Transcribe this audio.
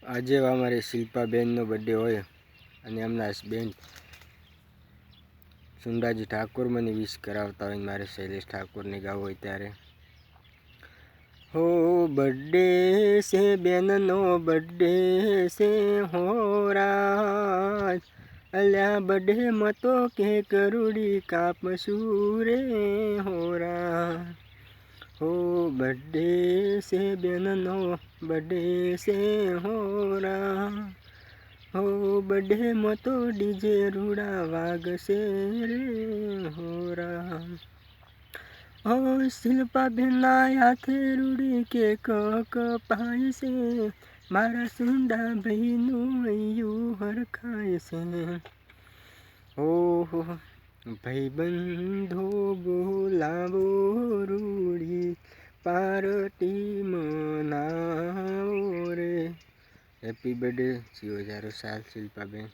આજે અમારે શિલ્પાબેનનો બર્થડે હોય અને એમના હસબેન્ડ સુંડાજી ઠાકોર મને વિશ કરાવતા હોય, મારે શૈલેષ ઠાકોરને ગાવ હોય ત્યારે. હો બર્થડે છે બેનનો બર્થડે છે હોરા, અલ્યા બર્થડે મતો કે કરુડી કાપશું રે હોરા. હો બર્થડે છે બેનનો બર્થડે છે હોરા, હો બર્થડે મતો ડીજે રૂડા વાગશે રે હોરા. હો શિલ્પાબેનના હાથે રૂડી કે કપાય છે, મારા સુંડા ભાઈનું હૈયું હરખાય છે. ઓહો ભાઈબંધો બોલાવો રૂડી પાર્ટી મનાવો રે. હેપી બર્થડે, 6000 સાલ શિલ્પાબેન.